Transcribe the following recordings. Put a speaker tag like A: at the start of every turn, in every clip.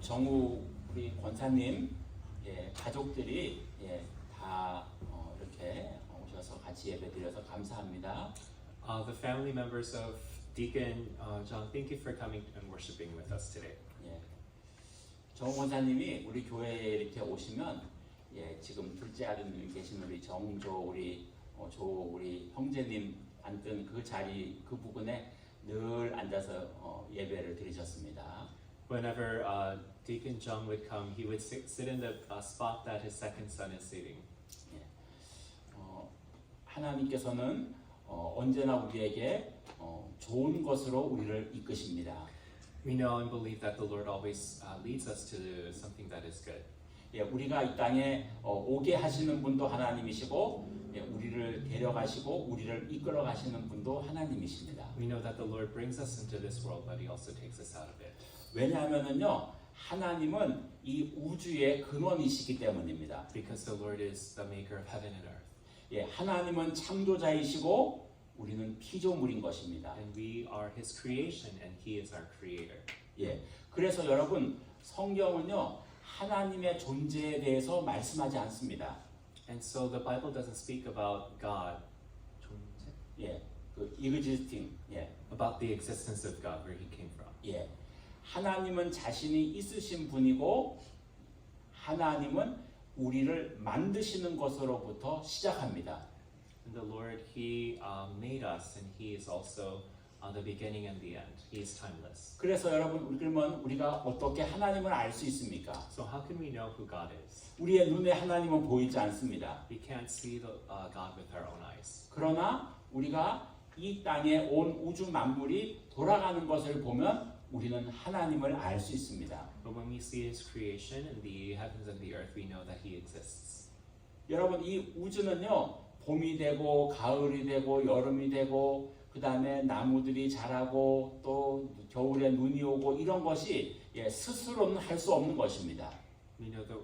A: 정우 우리 권사님 가족들이 다 이렇게 오셔서 같이 예배드려서 감사합니다.
B: The family members of Deacon John, thank you for coming and worshiping with us today.
A: 정우 권사님이 우리 교회에 이렇게 오시면 지금 둘째 아드님 계신 우리 정조 조 우리 형제님 앉던 그 자리 그 부근에 늘 앉아서 예배를 드리셨습니다.
B: Whenever Deacon John would come, he would sit in the spot that his second son is sitting.
A: 하나님께서는 언제나 우리에게 좋은 것으로 우리를 이끄십니다.
B: We know and believe that the Lord always leads us to something that is good.
A: 우리가 이 땅에 오게 하시는 분도 하나님이시고 우리를 데려가시고 우리를 이끌어 가시는 분도 하나님이십니다.
B: We know that the Lord brings us into this world, but He also takes us out of it.
A: 왜냐하면은요, 하나님은 이 우주의 근원이시기 때문입니다.
B: Because the Lord is the maker of heaven and earth.
A: 하나님은 창조자이시고 우리는 피조물인 것입니다.
B: And we are His creation, and He is our creator.
A: 그래서 여러분 성경은요 하나님의 존재에 대해서 말씀하지 않습니다.
B: And so the Bible doesn't speak about God.
A: 그 existing,
B: about the existence of God, where He came from.
A: 하나님은 자신이 있으신 분이고 하나님은 우리를 만드시는 것으로부터 시작합니다.
B: And the Lord, He made us, and He is also the beginning and the end. He is timeless.
A: 그래서 여러분 그러면 우리가 어떻게 하나님을 알 수 있습니까?
B: So how can we know who God is?
A: 우리의 눈에 하나님은 보이지 않습니다.
B: We can't see the God with our own eyes.
A: 그러나 우리가 이 땅에 온 우주 만물이 돌아가는 것을 보면 우리는 하나님을 알 수 있습니다.
B: But when we see His creation and the heavens and the earth, we know that He exists.
A: 여러분 이 우주는요 봄이 되고 가을이 되고 여름이 되고 그 다음에 나무들이 자라고 또 겨울에 눈이 오고 이런 것이 스스로는 할 수 없는 것입니다.
B: We know the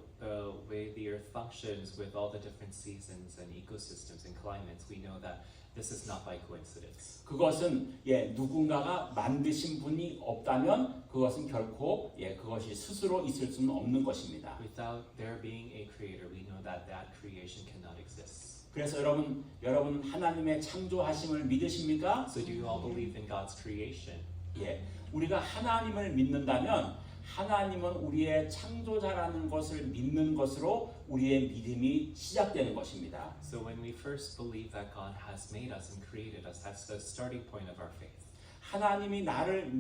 B: way the earth functions with all the different seasons and ecosystems and climates. We know that this is not by coincidence.
A: 그것은 누군가가 만드신 분이 없다면 그것은 결코 그것이 스스로 있을 수는 없는 것입니다.
B: Without there being a creator, we know that that creation cannot exist.
A: 그래서 여러분 하나님의 창조하심을 믿으십니까?
B: So do you all believe in God's creation?
A: 우리가 하나님을 믿는다면 하나님은 우리의 창조자라는 것을 믿는 것으로 우리의 믿음이 시작되는 것입니다.
B: So when we first believe that God has made us and created us, that's the starting point of our faith.
A: 하나님이 나를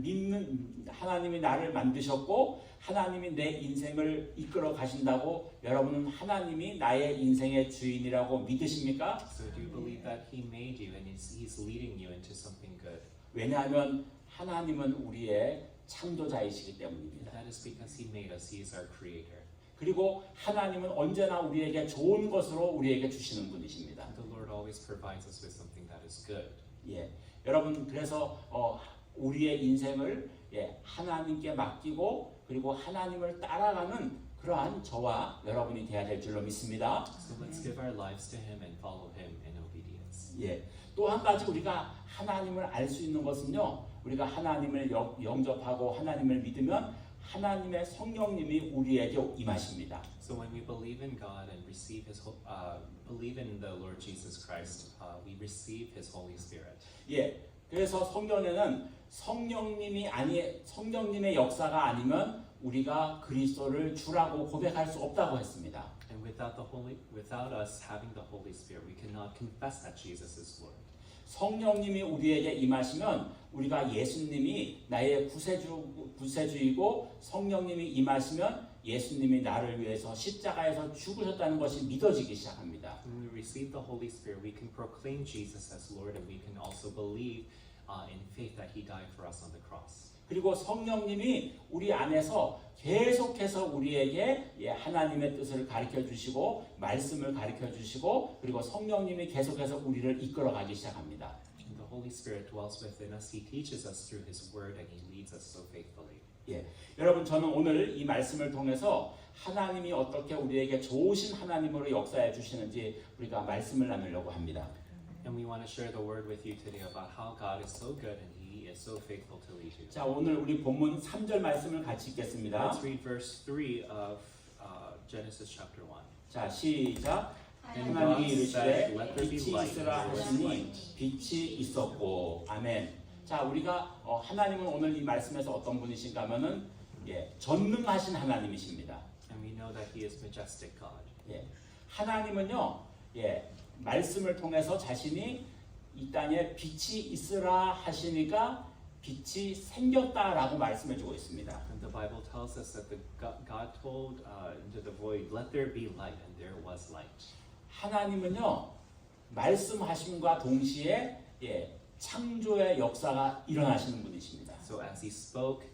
A: 만드셨고 하나님이 내 인생을 이끌어 가신다고 여러분은 하나님이 나의 인생의 주인이라고 믿으십니까?
B: So do you believe that He made you and He's leading you into something good?
A: 왜냐하면 하나님은 우리의 창조자이시기 때문입니다.
B: That is because He made us. He is our creator.
A: 그리고 하나님은 언제나 우리에게 좋은 것으로 우리에게 주시는 분이십니다.
B: The Lord always provides us with something that is good.
A: 여러분 그래서 우리의 인생을 하나님께 맡기고 그리고 하나님을 따라가는 그러한 저와 여러분이 되어야 될 줄로 믿습니다.
B: So let's give our lives to Him and follow Him in obedience.
A: 또 한 가지 우리가 하나님을 알 수 있는 것은요. 우리가 하나님을 영접하고 하나님을 믿으면 하나님의 성령님이 우리에게 임하십니다.
B: So when we believe in God and believe in the Lord Jesus Christ, we receive His Holy Spirit.
A: 그래서 성경에는 성령님의 역사가 아니면 우리가 그리스도를 주라고 고백할 수 없다고 했습니다.
B: And without us having the Holy Spirit, we cannot confess that Jesus is Lord.
A: 성령님이 우리에게 임하시면 우리가 예수님이 나의 구세주이고 성령님이 임하시면 예수님이 나를 위해서 십자가에서 죽으셨다는 것이 믿어지기 시작합니다.
B: When we receive the Holy Spirit, we can proclaim Jesus as Lord, and we can also believe in faith that He died for us on the cross.
A: 그리고 성령님이 우리 안에서 계속해서 우리에게 하나님의 뜻을 가르쳐 주시고 말씀을 가르쳐 주시고 그리고 성령님이 계속해서 우리를 이끌어 가기 시작합니다.
B: And the Holy Spirit dwells within us. He teaches us through His Word, and He leads us so faithfully.
A: 여러분 저는 오늘 이 말씀을 통해서 하나님이 어떻게 우리에게 좋으신 하나님으로 역사해 주시는지 우리가 말씀을 나누려고 합니다.
B: And we want to share the word with you today about how God is so good and He He is so faithful to lead you.
A: 자, 오늘 우리 본문 3절 말씀을 같이 읽겠습니다.
B: Let's read verse 3 of Genesis chapter 1.
A: 자, 시작.
B: And
A: 하나님이
B: God
A: 이르시되
B: said, Let there be
A: 빛이
B: light,
A: 있으라
B: and there was
A: 하시니
B: light.
A: 빛이 있었고 아멘. 자, 우리가 하나님은 오늘 이 말씀에서 어떤 분이신가 하면은 전능하신 하나님이십니다.
B: And we know that He is majestic God.
A: 하나님은요, 말씀을 통해서 자신이 이 땅에 빛이 있으라 하시니까 빛이 생겼다라고 말씀해주고 있습니다.
B: And the Bible tells us that God told into the void, "Let there be light," and there was light.
A: 하나님은요, 말씀하심과 동시에 창조의 역사가 일어나시는 분이십니다.
B: So as He spoke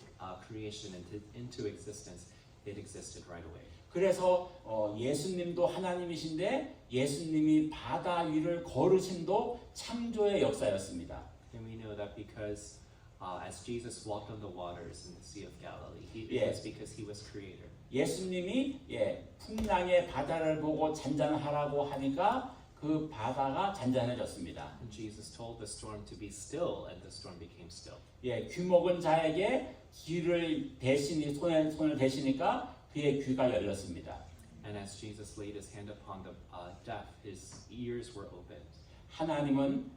B: creation into existence, it existed right away.
A: 그래서 예수님도 하나님이신데 예수님이 바다 위를 걸으심도 창조의 역사였습니다.
B: And we know that because as Jesus walked on the waters in the Sea of Galilee, it
A: Yeah.
B: was because He was Creator.
A: 예수님이 풍랑의 바다를 보고 잔잔하라고 하니까 그 바다가 잔잔해졌습니다.
B: And Jesus told the storm to be still, and the storm became still.
A: 귀먹은 자에게 귀를 대시니 손을 대시니까 그의 귀가 열렸습니다.
B: And as Jesus laid His hand upon the deaf, his ears were opened.
A: 하나님은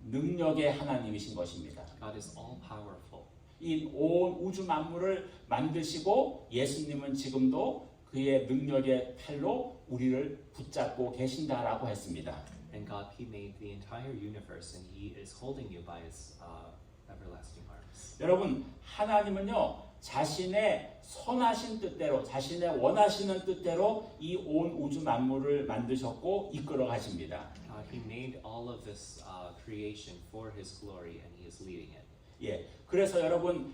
A: 능력의 하나님이신 것입니다.
B: God is all powerful.
A: 이 온 우주 만물을 만드시고 예수님은 지금도 그의 능력의 팔로 우리를 붙잡고 계신다라고 했습니다.
B: And God, He made the entire universe, and He is holding you by His everlasting arms.
A: 여러분, 하나님은요, 자신의 선하신 뜻대로, 자신의 원하시는 뜻대로 이 온 우주 만물을 만드셨고 이끌어 가십니다.
B: He made all of this creation for His glory, and He is leading it.
A: 그래서 여러분,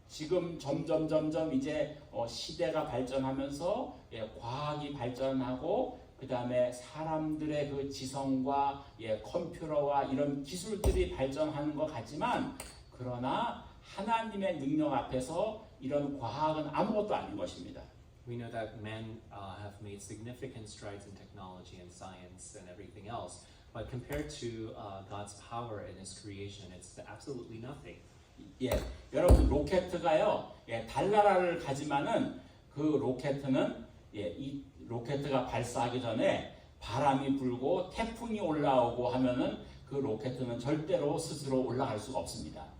A: 지금 점점 이제 시대가 발전하면서 과학이 발전하고 그 다음에 사람들의 그 지성과 컴퓨터와 이런 기술들이 발전하는 것 같지만 그러나 하나님의 능력 앞에서 이런 과학은 아무것도 아닌 것입니다.
B: We know that men have made significant strides in technology and science and everything else, but compared to God's power and His creation, it's absolutely nothing.
A: 여러분 로켓가요, 달나라를 가지만은 그 로켓은 이 로켓가 발사하기 전에 바람이 불고 태풍이 올라오고 하면은 그 로켓은 절대로 스스로 올라갈 수가 없습니다.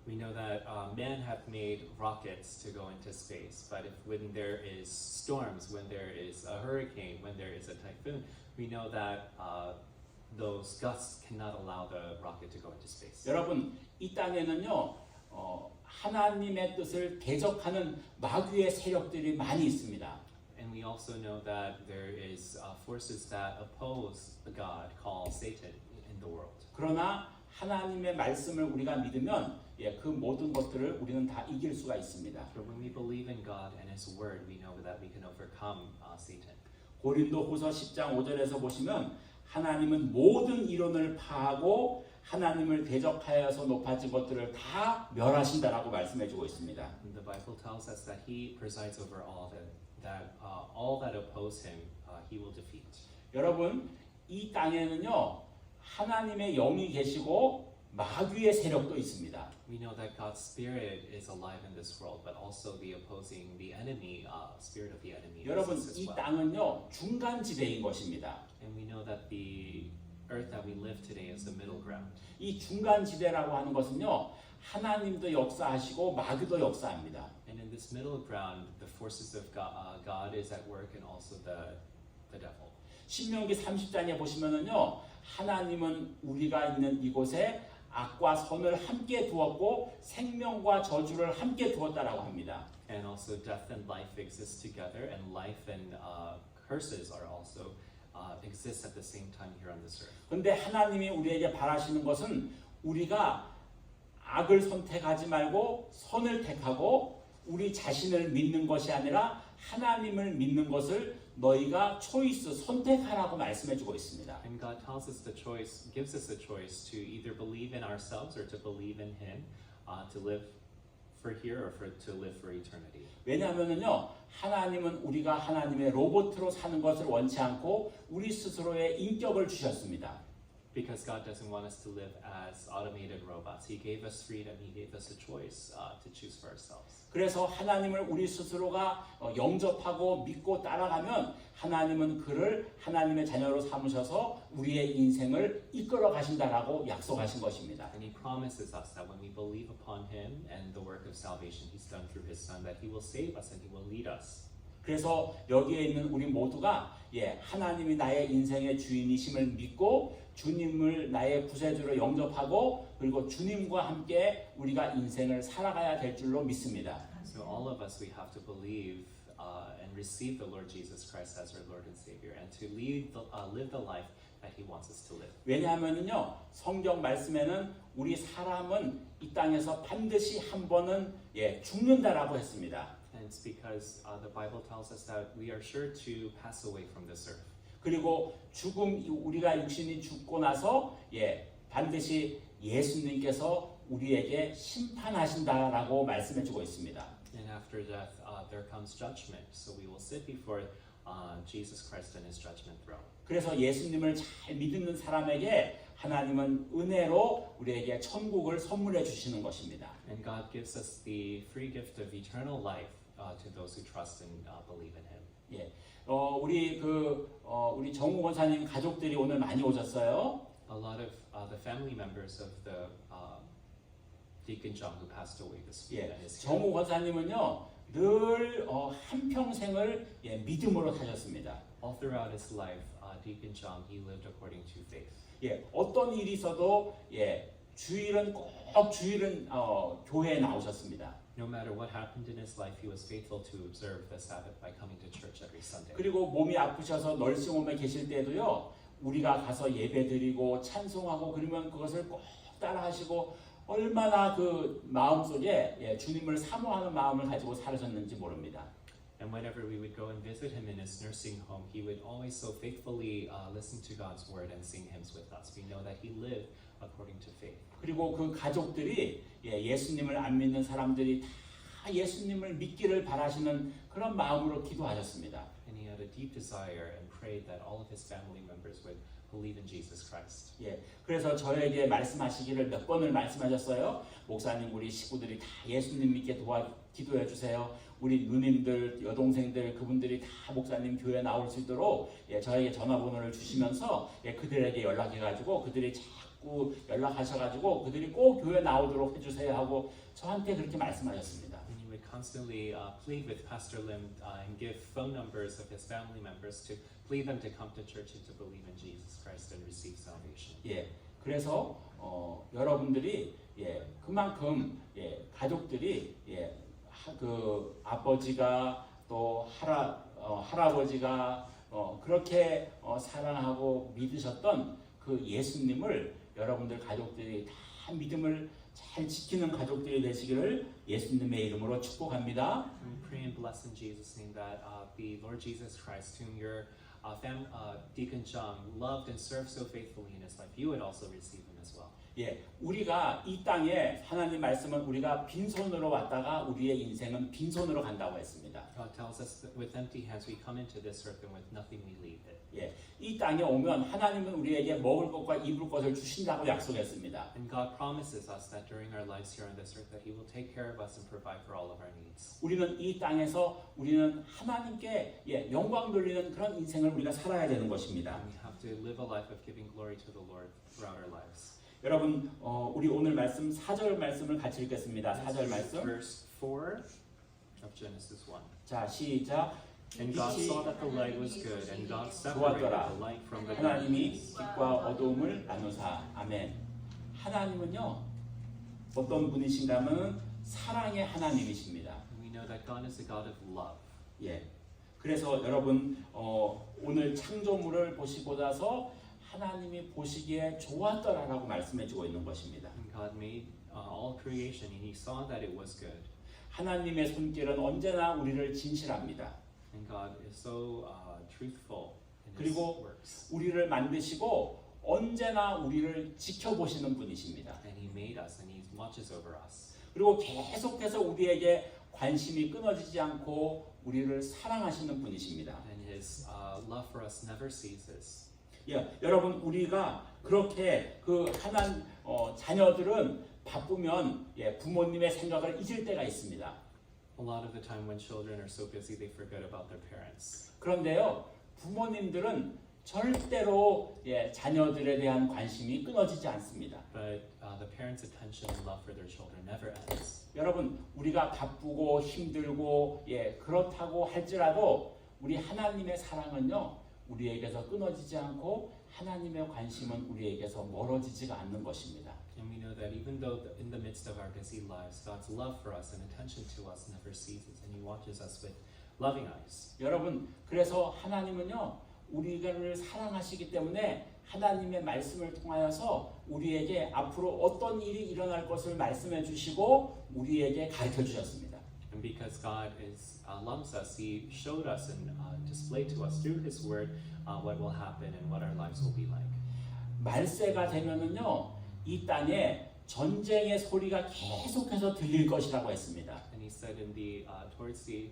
B: We know that men have made rockets to go into space, but when there is storms, when there is a hurricane, when there is a typhoon, we know that those gusts cannot allow the rocket to go into space.
A: 여러분, 이 땅에는요, 하나님의 뜻을 대적하는 마귀의 세력들이 많이 있습니다.
B: And we also know that there is forces that oppose God, called Satan, in the world.
A: 그러나 하나님의 말씀을 우리가 믿으면 그 모든 것들을 우리는 다 이길 수가 있습니다.
B: But when we believe in God and His Word, we know that we can overcome Satan.
A: 고린도후서 10장 5절에서 보시면 하나님은 모든 이론을 파하고 하나님을 대적하여서 높아진 것들을 다 멸하신다라고 말씀해주고 있습니다.
B: And the Bible tells us that He presides over all all that oppose Him, He will defeat.
A: 여러분, 이 땅에는요 하나님의 영이 계시고 마귀의 세력도 있습니다.
B: We know that God's Spirit is alive in this world, but also the opposing, the enemy, spirit of the enemy.
A: 여러분,
B: exists as
A: 이
B: well.
A: 땅은요 중간 지대인 것입니다.
B: And we know that the earth that we live today is the middle ground.
A: 이 중간 지대라고 하는 것은요 하나님도 역사하시고 마귀도 역사합니다.
B: And in this middle ground, the forces of God is at work, and also the devil.
A: 신명기 30장에 보시면은요 하나님은 우리가 있는 이곳에 악과 선을 함께 두었고 생명과 저주를 함께 두었다라고 합니다.
B: And also death and life exist together, and life and curses are also exist at the same time here on this earth.
A: 근데 하나님이 우리에게 바라시는 것은 우리가 악을 선택하지 말고 선을 택하고 우리 자신을 믿는 것이 아니라 하나님을 믿는 것을 너희가 초이스 선택하라고 말씀해주고 있습니다.
B: And God tells us the choice, gives us the choice to either believe in ourselves or to believe in Him, to live for here or to live for eternity.
A: 왜냐하면요 하나님은 우리가 하나님의 로봇으로 사는 것을 원치 않고 우리 스스로의 인격을 주셨습니다.
B: Because God doesn't want us to live as automated robots. He gave us freedom. He gave us a choice to choose for ourselves.
A: 그래서 하나님을 우리 스스로가 영접하고 믿고 따라가면 하나님은 그를 하나님의 자녀로 삼으셔서 우리의 인생을 이끌어 가신다라고 약속하신 것입니다.
B: And He promises us that when we believe upon Him and the work of salvation He's done through His Son, that He will save us and He will lead us.
A: 그래서 여기에 있는 우리 모두가 하나님이 나의 인생의 주인이심을 믿고 주님을 나의 구세주로 영접하고 그리고 주님과 함께 우리가 인생을 살아가야 될 줄로 믿습니다.
B: So all of us, we have to believe and receive the Lord Jesus Christ as our Lord and Savior, and to live the life that He wants us to live.
A: 왜냐하면요 성경 말씀에는 우리 사람은 이 땅에서 반드시 한 번은 죽는다라고 했습니다.
B: And it's because the Bible tells us that we are sure to pass away from this earth.
A: 그리고 우리가 육신이 죽고 나서 반드시 예수님께서 우리에게 심판하신다라고 말씀해주고 있습니다.
B: And after death, there comes judgment. So we will sit before Jesus Christ and His judgment throne.
A: 그래서 예수님을 잘 믿는 사람에게 하나님은 은혜로 우리에게 천국을 선물해 주시는 것입니다.
B: And God gives us the free gift of eternal life to those who trust and believe in Him.
A: 우리 정우 권사님 가족들이 오늘 많이 오셨어요.
B: A lot of the family members of the Deacon John who passed away this week.
A: 정우 권사님은요 늘 한평생을 믿음으로 사셨습니다.
B: All throughout his life, Deacon John, he lived according to faith.
A: 어떤 일이 있어도 주일은 교회에 나오셨습니다.
B: No matter what happened in his life, he was faithful to observe the Sabbath by coming to church every Sunday.
A: 그리고 몸이 아프셔서 널싱홈에 계실 때도요 우리가 가서 예배드리고 찬송하고 그러면 그것을 꼭 따라하시고 얼마나 그 마음속에 주님을 사모하는 마음을 가지고 살으셨는지 모릅니다.
B: And whenever we would go and visit him in his nursing home, he would always so faithfully listen to God's word and sing hymns with us. We know that he lived according to faith.
A: 그리고 그 가족들이 예수님을 안 믿는 사람들이 다 예수님을 믿기를 바라시는 그런 마음으로 기도하셨습니다.
B: And he had a deep desire and prayed that all of his family members would believe in Jesus Christ.
A: 그래서 저에게 말씀하시기를 몇 번을 말씀하셨어요. 목사님, 우리 식구들이 다 예수님 믿게 기도해 주세요. 우리 누님들, 여동생들 그분들이 다 목사님 교회 나올 수 있도록 저에게 전화번호를 주시면서 그들에게 연락해가지고 그들이 자꾸 연락하셔가지고 그들이 꼭 교회 나오도록 해주세요 하고 저한테 그렇게 말씀하셨습니다.
B: And he would constantly plead with Pastor Lim and give phone numbers of his family members to plead them to come to church and to believe in Jesus Christ and receive salvation.
A: 그래서 여러분들이 그만큼 가족들이 그 아버지가 또 할아버지가 그렇게 사랑하고 믿으셨던 그 예수님을 여러분들 가족들이 다 믿음을 잘 지키는 가족들이 되시기를 예수님의 이름으로 축복합니다.
B: We pray and bless in Jesus' name that the Lord Jesus Christ, whom your Deacon John loved and served so faithfully in his life, you would also receive him as well.
A: 우리가 이 땅에 하나님 말씀은 우리가 빈손으로 왔다가 우리의 인생은 빈손으로 간다고 했습니다.
B: God tells us that with empty hands we come into this earth and with nothing we leave it.
A: 이 땅에 오면 하나님은 우리에게 먹을 것과 입을 것을 주신다고 약속했습니다.
B: And God promises us that during our lives here on this earth that He will take care of us and provide for all of our needs.
A: 우리는 이 땅에서 우리는 하나님께 영광 돌리는 그런 인생을 우리가 살아야 되는 것입니다.
B: And we have to live a life of giving glory to the Lord throughout our lives.
A: 여러분, 우리 오늘 말씀 4절 말씀을 같이 읽겠습니다. 4절 말씀.
B: Verse 4 of Genesis 1.
A: 자, 시작.
B: And God saw that the light was good, and God separated the light from the
A: 하나님이
B: darkness.
A: 빛과 어두움을 나누사. 아멘. 하나님은요, 어떤 분이신가 하면 사랑의 하나님이십니다.
B: We know that God is a God of love.
A: 그래서 여러분 오늘 창조물을 보시고 나서 하나님이 보시기에 좋았더라라고 말씀해주고 있는 것입니다.
B: And God made all creation, and He saw that it was good.
A: 하나님의 손길은 언제나 우리를 진실합니다.
B: And God is so truthful in His
A: 그리고
B: works.
A: 우리를 만드시고 언제나 우리를 지켜보시는 분이십니다.
B: And He made us, and He watches over us.
A: 그리고 계속해서 우리에게 관심이 끊어지지 않고 우리를 사랑하시는 분이십니다.
B: And His love for us never ceases.
A: 예, 여러분 우리가 그렇게 그 자녀들은 바쁘면 예, 부모님의 생각을 잊을 때가 있습니다.
B: A lot of the time when children are so busy, they forget about their parents.
A: 그런데요, 부모님들은 절대로 예, 자녀들에 대한 관심이 끊어지지 않습니다.
B: But the parents' attention and love for their children never ends.
A: 여러분, 우리가 바쁘고 힘들고 예, 그렇다고 할지라도 우리 하나님의 사랑은요, 우리에게서 끊어지지 않고 하나님의 관심은 우리에게서 멀어지지가 않는 것입니다.
B: And we know that even though in the midst of our busy lives, God's love for us and attention to us never ceases, and He watches us with loving eyes.
A: 여러분, 그래서 하나님은요, 우리를 사랑하시기 때문에 하나님의 말씀을 통하여서 우리에게 앞으로 어떤 일이 일어날 것을 말씀해 주시고 우리에게 가르쳐 주셨습니다.
B: And because God loves us, He showed us and displayed to us through His Word what will happen and what our lives will be like.
A: 말세가 되면은요, 이 땅에 전쟁의 소리가 계속해서 들릴 것이라고 했습니다.
B: And He said in the towards the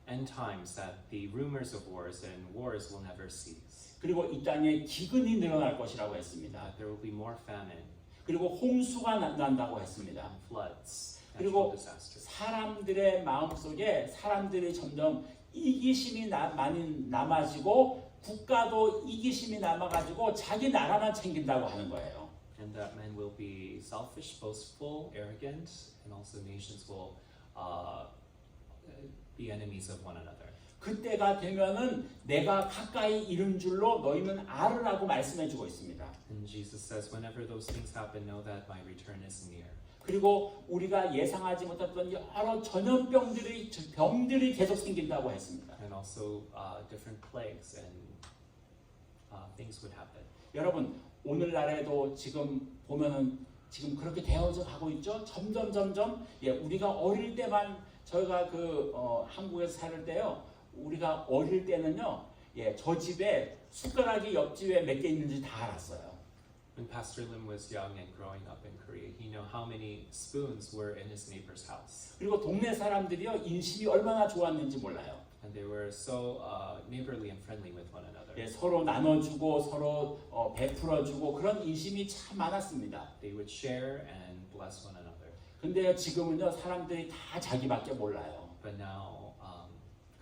B: end times that the rumors of wars and wars will never cease.
A: 그리고 이 땅에 기근이 늘어날 것이라고 했습니다.
B: There will be more famine
A: 그리고 홍수가 난다고 했습니다.
B: and floods,
A: 그리고
B: natural disasters.
A: 사람들의 마음속에 사람들이 점점 이기심이 많이 남아지고 국가도 이기심이 남아가지고 자기 나라만 챙긴다고 하는 거예요.
B: And that men will be selfish, boastful, arrogant, and also nations will be enemies of one another.
A: 그때가 되면은 내가 가까이 이른 줄로 너희는 알으라고 말씀해주고 있습니다.
B: And Jesus says, whenever those things happen, know that my return is near.
A: 그리고 우리가 예상하지 못했던 여러 병들이 계속 생긴다고 했습니다.
B: And also different plagues and things would happen.
A: 여러분 오늘날에도 지금 보면은 지금 그렇게 되어져 가고 있죠. 점점 예, 우리가 어릴 때만 저희가 한국에서 살 때요. 우리가 어릴 때는요. 예, 저 집에 숟가락이 옆집에 몇 개 있는지 다 알았어요.
B: When Pastor Lim was young and growing up in Korea, he knew how many spoons were in his neighbor's house.
A: 그리고 동네 사람들이요. 인심이 얼마나 좋았는지 몰라요.
B: And they were so neighborly and friendly with one another.
A: 예, 서로 나눠주고 서로 베풀어주고 그런 인심이 참 많았습니다.
B: They would share and bless one another.
A: 근데 지금은요. 사람들이 다 자기밖에 몰라요.
B: But now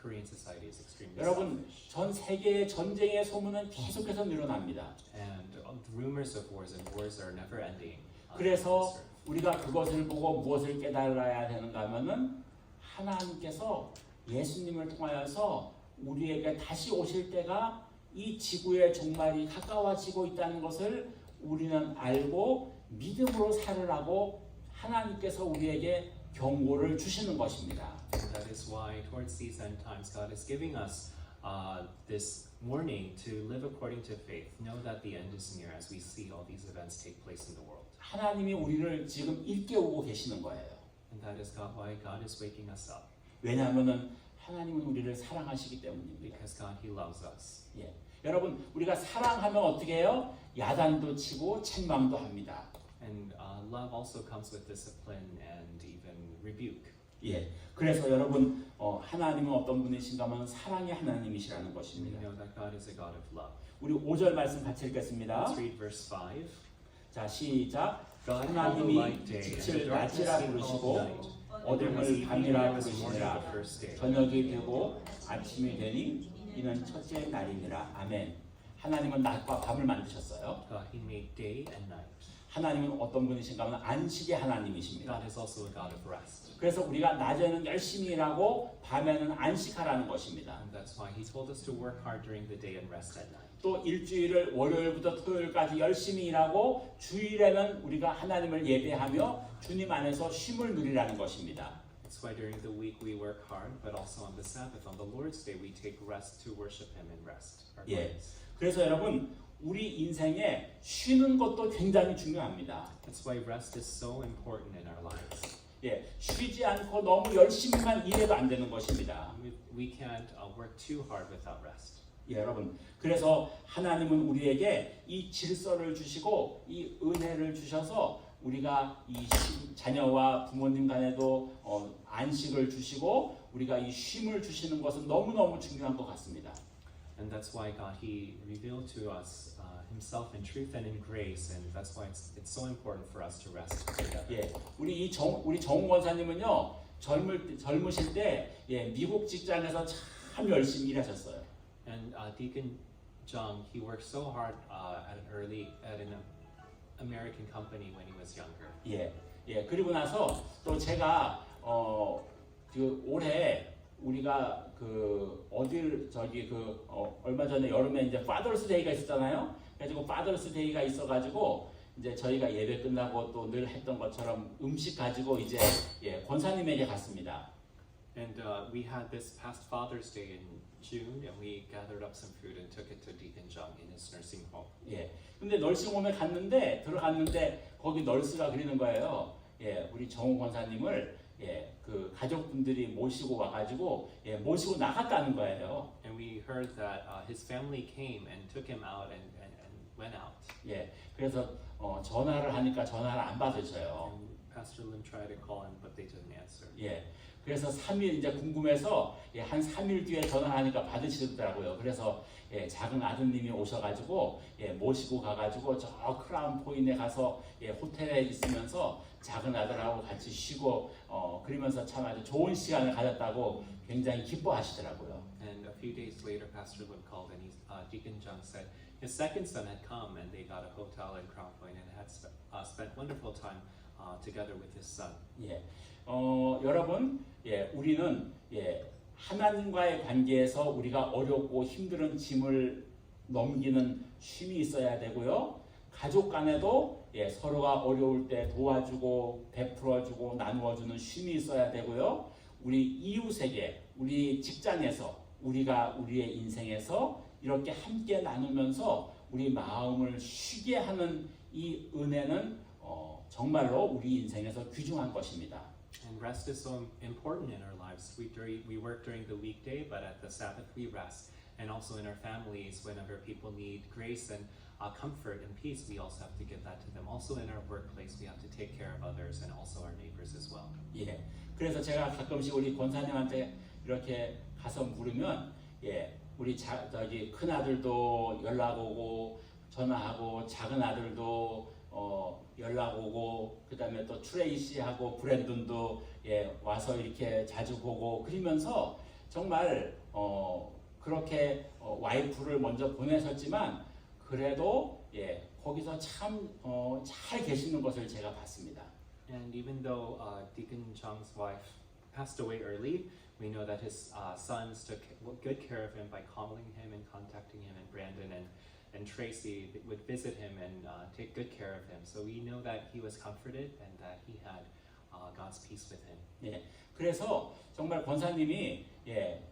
B: Korean society is extremely
A: 여러분
B: selfish.
A: 전 세계의 전쟁의 소문은 계속해서 늘어납니다.
B: And rumors of wars and wars are never ending.
A: 그래서 우리가 그것을 보고 무엇을 깨달아야 되는가 하면은 하나님께서 예수님을 통하여서 우리에게 다시 오실 때가 이 지구의 종말이 가까워지고 있다는 것을 우리는 알고 믿음으로 살으라고 하나님께서 우리에게 경고를 주시는 것입니다.
B: And that is why towards these end times God is giving us this warning to live according to faith. Know that the end is near as we see all these events take place in the world.
A: 하나님이 우리를 지금 일깨우고 계시는 거예요.
B: And that is why God is waking us up.
A: 왜냐하면은 하나님은 우리를 사랑하시기 때문입니다.
B: Because God, He loves us.
A: 예. 여러분 우리가 사랑하면 어떻게 해요? 야단도 치고 책망도 합니다.
B: And love also comes with discipline and even rebuke.
A: 예. 그래서 여러분 하나님은 어떤 분이신가 하면 사랑의 하나님이시라는
B: We
A: 것입니다.
B: know that God is a God of love.
A: 우리 5절 말씀 같이 읽겠습니다.
B: Let's read verse 5.
A: 자 시작.
B: God called the
A: 하나님이
B: light day and the
A: 빛을
B: darkness
A: 낮이라
B: he called
A: 부르시고
B: night. And
A: 어둠을 밤이라
B: was morning
A: 부르시니라.
B: the first day.
A: 저녁이 되고 아침이 되니 이는 첫째 날이니라. 아멘. 하나님은 낮과 밤을 만드셨어요.
B: God, He made day and night.
A: 하나님은 어떤 분이신가 하면 안식의 하나님이십니다.
B: God is also a God of rest.
A: 그래서 우리가 낮에는 열심히 일하고 밤에는 안식하라는 것입니다.
B: And that's why He told us to work hard during the day and rest at night.
A: 또 일주일을 월요일부터 토요일까지 열심히 일하고 주일에는 우리가 하나님을 예배하며 주님 안에서 쉼을 누리라는 것입니다.
B: That's why during the week we work hard, but also on the Sabbath, on the Lord's Day, we take rest to worship Him and rest our
A: 예.
B: bodies.
A: 그래서 여러분 우리 인생에 쉬는 것도 굉장히 중요합니다.
B: That's why rest is so important in our lives.
A: 예, 쉬지 않고 너무 열심히만 일해도 안 되는 것입니다.
B: We can't work too hard without rest.
A: 예, 여러분. 그래서 하나님은 우리에게 이 질서를 주시고 이 은혜를 주셔서 우리가 이 자녀와 부모님 간에도 안식을 주시고 우리가 이 쉼을 주시는 것은 너무너무 중요한 것 같습니다.
B: And that's why God, He revealed to us himself in truth and in grace, and that's why it's so important for us to rest together.
A: 예, 우리 정웅 권사님은요 젊으실 때 미국 직장에서 참 열심히 일하셨어요.
B: And Deacon Jung, he worked so hard at an American company when he was younger.
A: 예, 그리고 나서 또 제가 그 올해 우리가 얼마 전에 여름에 이제 파더스 데이가 있었잖아요. 그래가지고 파더스 데이가 있어가지고 이제 저희가 예배 끝나고 또 늘 했던 것처럼 음식 가지고 이제 권사님에게 갔습니다.
B: And we had this past Father's Day in June, and we gathered up some food and took it to Deacon Jung in his nursing home.
A: 예, 근데 널싱홈에 들어갔는데 거기 널스가 그러는 거예요. 예, 우리 정웅 권사님을 그 가족분들이 모시고 와가지고 모시고 나갔다는 거예요.
B: And we heard that his family came and took him out and went out.
A: 예, 그래서 전화를 하니까 전화를 안 받으셔요.
B: And Pastor Lim tried to call him, but they didn't answer.
A: 예, 그래서 3일 이제 궁금해서 한 3일 뒤에 전화하니까 받으시더라고요. 그래서 작은 아드님이 오셔가지고 모시고 가가지고 저 크라운 포인트에 가서 호텔에 있으면서 작은 아들하고 같이 쉬고 그러면서 참 아주 좋은 시간을 가졌다고 굉장히 기뻐하시더라고요.
B: And a few days later, Pastor Lim called, and Deacon Jung said his second son had come, and they got a hotel in Crown Point and had spent wonderful time together with his son.
A: 예, 여러분, 우리는 하나님과의 관계에서 우리가 어렵고 힘든 짐을 넘기는 쉼이 있어야 되고요. 가족 간에도 서로가 어려울 때 도와주고 베풀어주고 나누어주는 쉼이 있어야 되고요. 우리 이웃에게, 우리 직장에서, 우리가 우리의 인생에서 이렇게 함께 나누면서 우리 마음을 쉬게 하는 이 은혜는 정말로 우리 인생에서 귀중한 것입니다.
B: And rest is so important in our lives. We work during the weekday, but at the Sabbath we rest. And also in our families, whenever people need grace and comfort and peace, we also have to give that to them. Also in our workplace, we have to take care of others and also our neighbors as well.
A: 예, 그래서 제가 가끔씩 우리 권사님한테 이렇게 가서 물으면 우리 저기 큰 아들도 연락 오고 전화하고 작은 아들도 연락 오고 그다음에 또 트레이 씨하고 브랜든도 와서 이렇게 자주 보고 그러면서 정말 그렇게 와이프를 먼저 보내셨지만 그래도 거기서 참 잘 계시는 것을 제가 봤습니다.
B: And even though Deacon Jung's wife passed away early, we know that his sons took good care of him by calling him and contacting him, and Brandon and Tracy would visit him and take good care of him. So we know that he was comforted and that he had God's peace with him.
A: 예, 그래서 정말 권사님이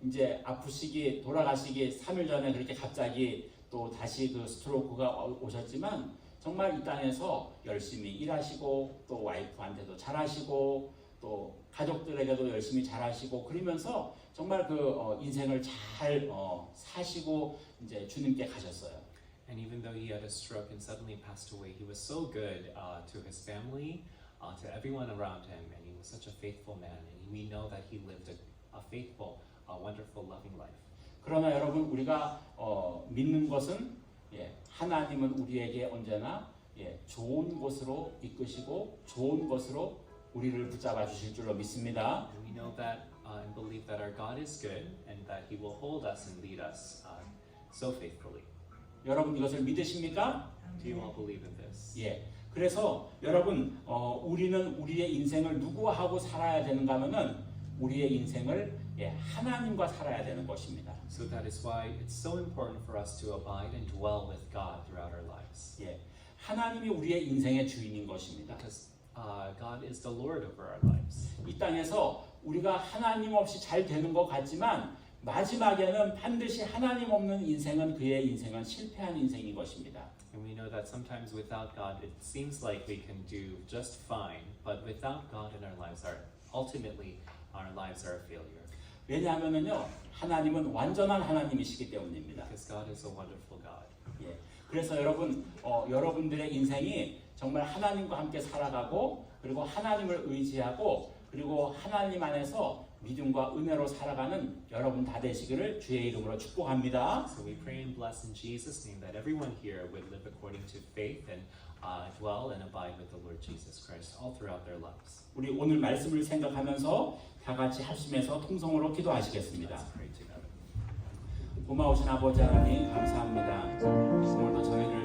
A: 이제 아프시기 돌아가시기 3일 전에 그렇게 갑자기 또 다시 그 스트로크가 오셨지만 정말 이 땅에서 열심히 일하시고 또 와이프한테도 잘하시고 또 가족들에게도 열심히 잘하시고 그러면서 정말 그 인생을 잘 사시고 이제 주님께 가셨어요.
B: And even though he had a stroke and suddenly passed away, he was so good to his family, to everyone around him, and he was such a faithful man. And we know that he lived a faithful, wonderful, loving life.
A: 그러나 여러분 우리가 믿는 것은 하나님은 우리에게 언제나 좋은 곳으로 이끄시고 좋은 것으로 우리를 붙잡아 주실 줄로 믿습니다.
B: And we know that and believe that our God is good and that He will hold us and lead us so faithfully.
A: 여러분 이것을 믿으십니까?
B: Do you all believe in this?
A: 예. 그래서 여러분 우리는 우리의 인생을 누구하고 살아야 되는가 하면은 우리의 인생을 하나님과 살아야 되는 것입니다.
B: So that is why it's so important for us to abide and dwell with God throughout our lives.
A: 예. 하나님이 우리의 인생의 주인인 것입니다.
B: Because God is the Lord over our lives.
A: 이 땅에서 우리가 하나님 없이 잘 되는 것 같지만 마지막에는 반드시 하나님 없는 인생은 그의 인생은 실패한 인생인 것입니다.
B: And we know that sometimes without God, it seems like we can do just fine, but without God in our lives, ultimately our lives are a failure.
A: 왜냐하면요, 하나님은 완전한 하나님이시기 때문입니다.
B: Because God is a wonderful God.
A: 예. 그래서 여러분, 여러분들의 인생이 정말 하나님과 함께 살아가고 그리고 하나님을 의지하고 그리고 하나님 안에서 믿음과 은혜로 살아가는 여러분 다 되시기를 주의 이름으로 축복합니다.
B: So we pray and bless in Jesus' name that everyone here would live according to faith and dwell and abide with the Lord Jesus Christ all throughout their lives.
A: 우리 오늘 말씀을 생각하면서 다 같이 합심해서 통성으로 기도하시겠습니다.
B: Let's pray together.
A: 고마우신 아버지 하나님 감사합니다. 오늘도 저희를